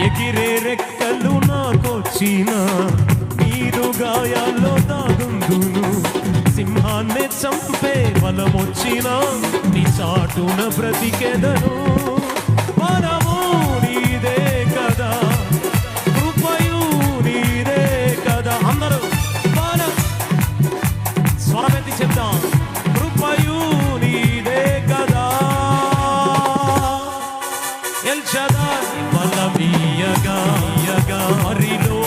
ఎగిరే రెక్కలు నాకొచ్చిన నీరు గాయాల్లో దాగుందును. సింహాన్ని చంపే బలమొచ్చిన నీ చాటున బ్రతికెదను. మనము నీదే కదా, కృపయు నీదే కదా. అందరూ మన స్వరమెత్తి చెప్తాం, కృపయు నీదే కదా. ఎల్ షదాయ్ బలమీయగా మరిలో